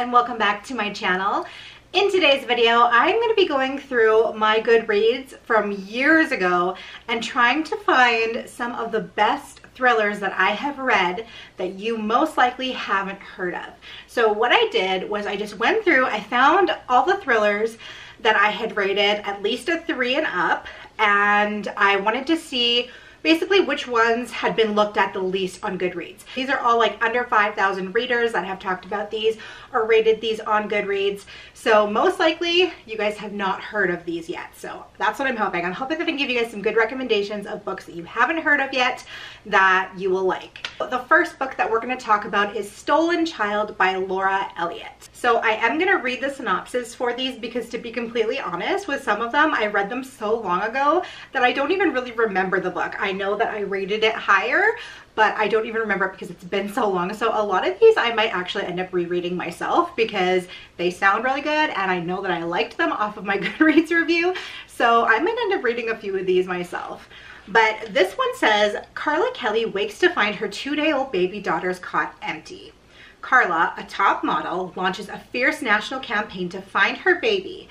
and welcome back to my channel. In today's video, I'm going to be going through my Goodreads from years ago and trying to find some of the best thrillers that I have read that you most likely haven't heard of. So what I did was I just went through, I found all the thrillers that I had rated at least a 3 and up, and I wanted to see basically which ones had been looked at the least on Goodreads. These are all like under 5,000 readers that have talked about these or rated these on Goodreads. So most likely you guys have not heard of these yet. So that's what I'm hoping. I'm hoping that I can give you guys some good recommendations of books that you haven't heard of yet that you will like. The first book that we're going to talk about is Stolen Child by Laura Elliott. So I am going to read the synopsis for these because, to be completely honest, with some of them I read them so long ago that I don't even really remember the book. I know that I rated it higher, but I don't even remember it because it's been so long. So a lot of these I might actually end up rereading myself because they sound really good and I know that I liked them off of my Goodreads review. So I might end up reading a few of these myself. But this one says, Carla Kelly wakes to find her 2-day-old baby daughter's cot empty. Carla, a top model, launches a fierce national campaign to find her baby,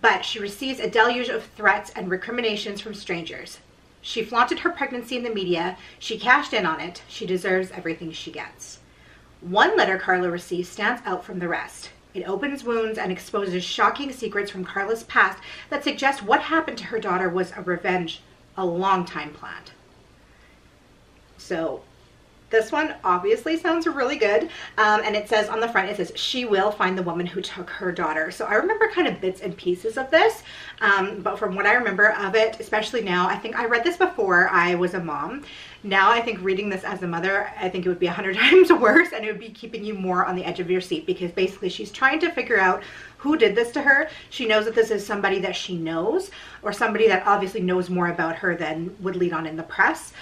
but she receives a deluge of threats and recriminations from strangers. She flaunted her pregnancy in the media. She cashed in on it. She deserves everything she gets. One letter Carla receives stands out from the rest. It opens wounds and exposes shocking secrets from Carla's past that suggest what happened to her daughter was a revenge a long time planned. So this one obviously sounds really good, and it says on the front, it says, she will find the woman who took her daughter. So I remember kind of bits and pieces of this, but from what I remember of it, especially now, I think I read this before I was a mom. Now I think reading this as a mother, I think it would be 100 times worse, and it would be keeping you more on the edge of your seat because basically she's trying to figure out who did this to her. She knows that this is somebody that she knows, or somebody that obviously knows more about her than would lead on in the press.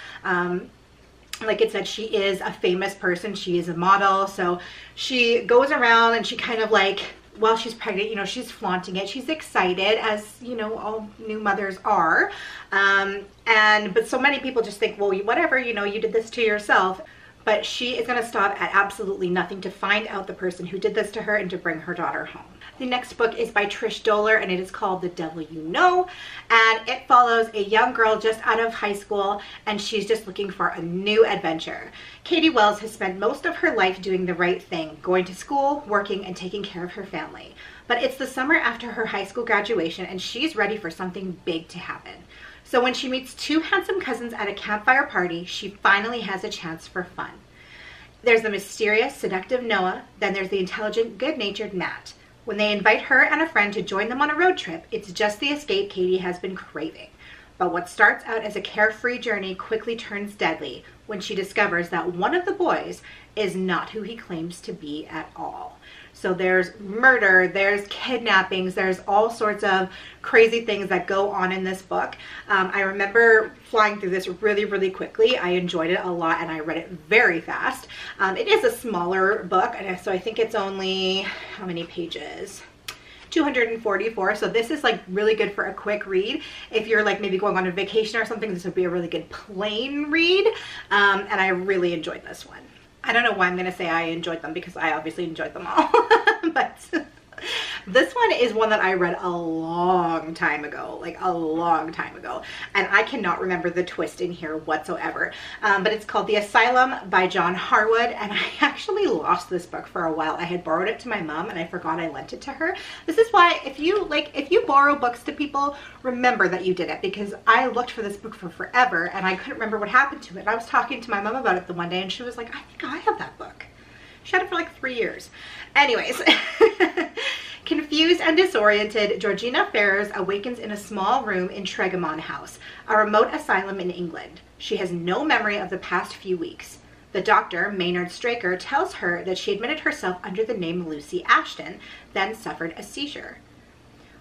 Like it said, she is a famous person. She is a model. So she goes around and she kind of like, while she's pregnant, you know, she's flaunting it. She's excited, as, you know, all new mothers are. But so many people just think, well, whatever, you know, you did this to yourself. But she is going to stop at absolutely nothing to find out the person who did this to her and to bring her daughter home. The next book is by Trish Doller, and it is called The Devil You Know, and it follows a young girl just out of high school, and she's just looking for a new adventure. Katie Wells has spent most of her life doing the right thing, going to school, working, and taking care of her family. But it's the summer after her high school graduation, and she's ready for something big to happen. So when she meets two handsome cousins at a campfire party, she finally has a chance for fun. There's the mysterious, seductive Noah, then there's the intelligent, good-natured Matt. When they invite her and a friend to join them on a road trip, it's just the escape Katie has been craving. But what starts out as a carefree journey quickly turns deadly when she discovers that one of the boys is not who he claims to be at all. So there's murder, there's kidnappings, there's all sorts of crazy things that go on in this book. I remember flying through this really, really quickly. I enjoyed it a lot and I read it very fast. It is a smaller book, and so I think it's only, how many pages? 244. So this is like really good for a quick read. If you're like maybe going on a vacation or something, this would be a really good plain read. And I really enjoyed this one. I don't know why I'm going to say I enjoyed them because I obviously enjoyed them all. But this one is one that I read a long time ago, like a long time ago. And I cannot remember the twist in here whatsoever. But it's called The Asylum by John Harwood. And I actually lost this book for a while. I had borrowed it to my mom and I forgot I lent it to her. This is why if you borrow books to people, remember that you did it, because I looked for this book for forever and I couldn't remember what happened to it. And I was talking to my mom about it the one day and she was like, I think I have that book. She had it for like 3 years. Anyways. Confused and disoriented, Georgina Ferrers awakens in a small room in Tregamon House, a remote asylum in England. She has no memory of the past few weeks. The doctor, Maynard Straker, tells her that she admitted herself under the name Lucy Ashton, then suffered a seizure.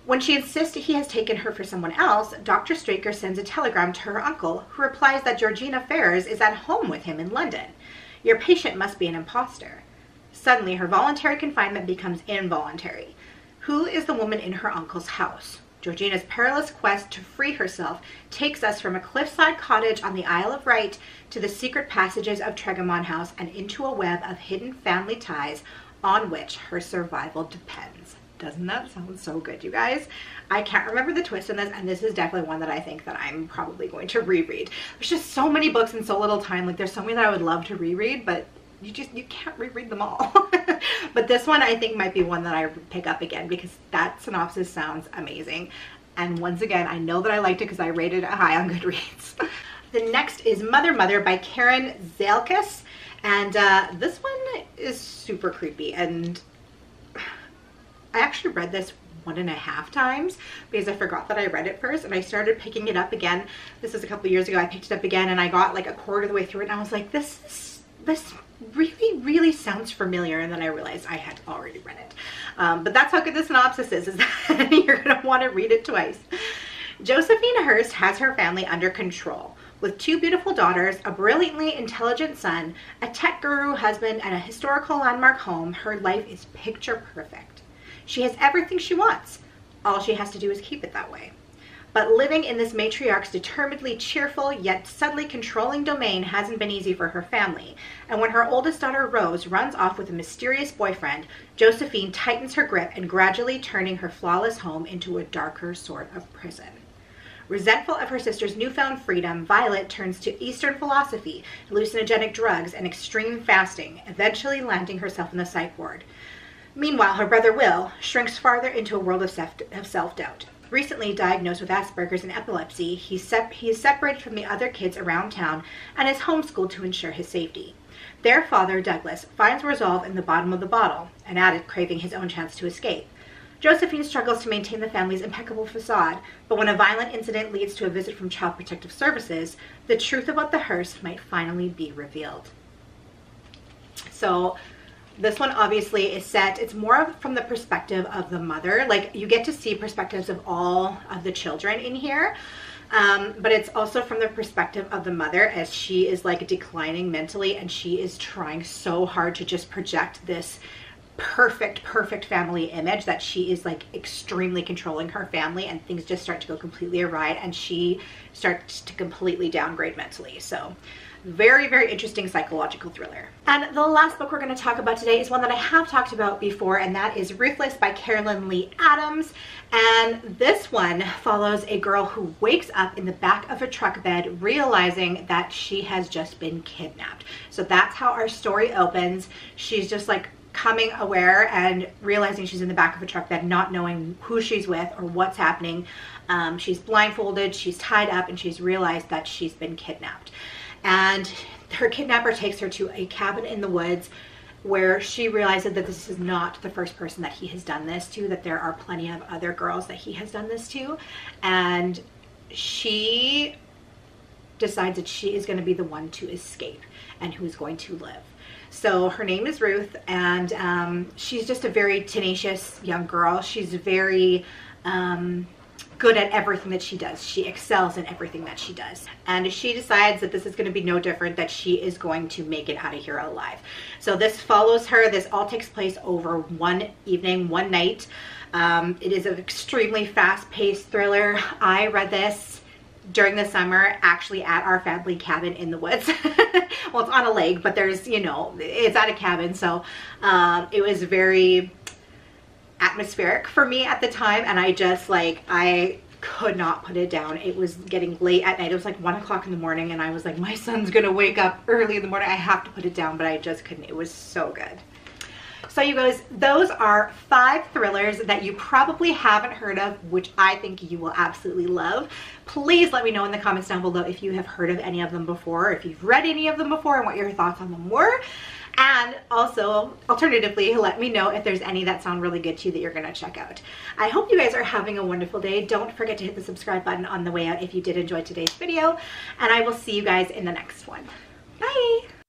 When she insists he has taken her for someone else, Dr. Straker sends a telegram to her uncle, who replies that Georgina Ferrers is at home with him in London. Your patient must be an imposter. Suddenly, her voluntary confinement becomes involuntary. Who is the woman in her uncle's house? Georgina's perilous quest to free herself takes us from a cliffside cottage on the Isle of Wight to the secret passages of Tregamon House and into a web of hidden family ties, on which her survival depends. Doesn't that sound so good, you guys? I can't remember the twist in this, and this is definitely one that I think that I'm probably going to reread. There's just so many books in so little time. Like, there's so many that I would love to reread, but you can't reread them all. But this one I think might be one that I pick up again because that synopsis sounds amazing. And once again, I know that I liked it because I rated it high on Goodreads. The next is Mother Mother by Karen Zalkis. And this one is super creepy. And I actually read this 1.5 times because I forgot that I read it first, and I started picking it up again. This was a couple years ago. I picked it up again and I got like a quarter of the way through it, and I was like, this really sounds familiar, and then I realized I had already read it. But that's how good the synopsis is that you're gonna want to read it twice. Josephine Hurst has her family under control. With 2 beautiful daughters, a brilliantly intelligent son, a tech guru husband, and a historical landmark home, her life is picture perfect. She has everything she wants. All she has to do is keep it that way. But living in this matriarch's determinedly cheerful yet subtly controlling domain hasn't been easy for her family. And when her oldest daughter Rose runs off with a mysterious boyfriend, Josephine tightens her grip and gradually turning her flawless home into a darker sort of prison. Resentful of her sister's newfound freedom, Violet turns to Eastern philosophy, hallucinogenic drugs, and extreme fasting, eventually landing herself in the psych ward. Meanwhile, her brother Will shrinks farther into a world of self-doubt. Recently diagnosed with Asperger's and epilepsy, he is separated from the other kids around town and is homeschooled to ensure his safety. Their father, Douglas, finds resolve in the bottom of the bottle, an addict craving his own chance to escape. Josephine struggles to maintain the family's impeccable facade, but when a violent incident leads to a visit from Child Protective Services, the truth about the Hearst might finally be revealed. So this one obviously is set, it's more from the perspective of the mother. Like, you get to see perspectives of all of the children in here, but it's also from the perspective of the mother as she is like declining mentally, and she is trying so hard to just project this perfect family image that she is like extremely controlling her family, and things just start to go completely awry and she starts to completely downgrade mentally. So very interesting psychological thriller. And the last book we're going to talk about today is one that I have talked about before, and that is Ruthless by Carolyn Lee Adams. And this one follows a girl who wakes up in the back of a truck bed realizing that she has just been kidnapped. So that's how our story opens. She's just like coming aware and realizing she's in the back of a truck bed, not knowing who she's with or what's happening. She's blindfolded, she's tied up, and she's realized that she's been kidnapped. And her kidnapper takes her to a cabin in the woods where she realizes that this is not the first person that he has done this to, that there are plenty of other girls that he has done this to. And she decides that she is going to be the one to escape and who's going to live. So her name is Ruth, and she's just a very tenacious young girl. She's very good at everything that she does. She excels in everything that she does. And she decides that this is going to be no different, that she is going to make it out of here alive. So this follows her. This all takes place over one evening, one night. It is an extremely fast-paced thriller. I read this during the summer, actually at our family cabin in the woods. Well, it's on a lake, but there's, you know, it's at a cabin. So it was very atmospheric for me at the time, and I just like, I could not put it down. It was getting late at night. It was like 1 o'clock in the morning, and I was like, my son's gonna wake up early in the morning. I have to put it down, but I just couldn't. It was so good. So you guys, those are 5 thrillers that you probably haven't heard of, which I think you will absolutely love. Please let me know in the comments down below if you have heard of any of them before, if you've read any of them before, and what your thoughts on them were. And also, alternatively, let me know if there's any that sound really good to you that you're going to check out. I hope you guys are having a wonderful day. Don't forget to hit the subscribe button on the way out if you did enjoy today's video, and I will see you guys in the next one. Bye!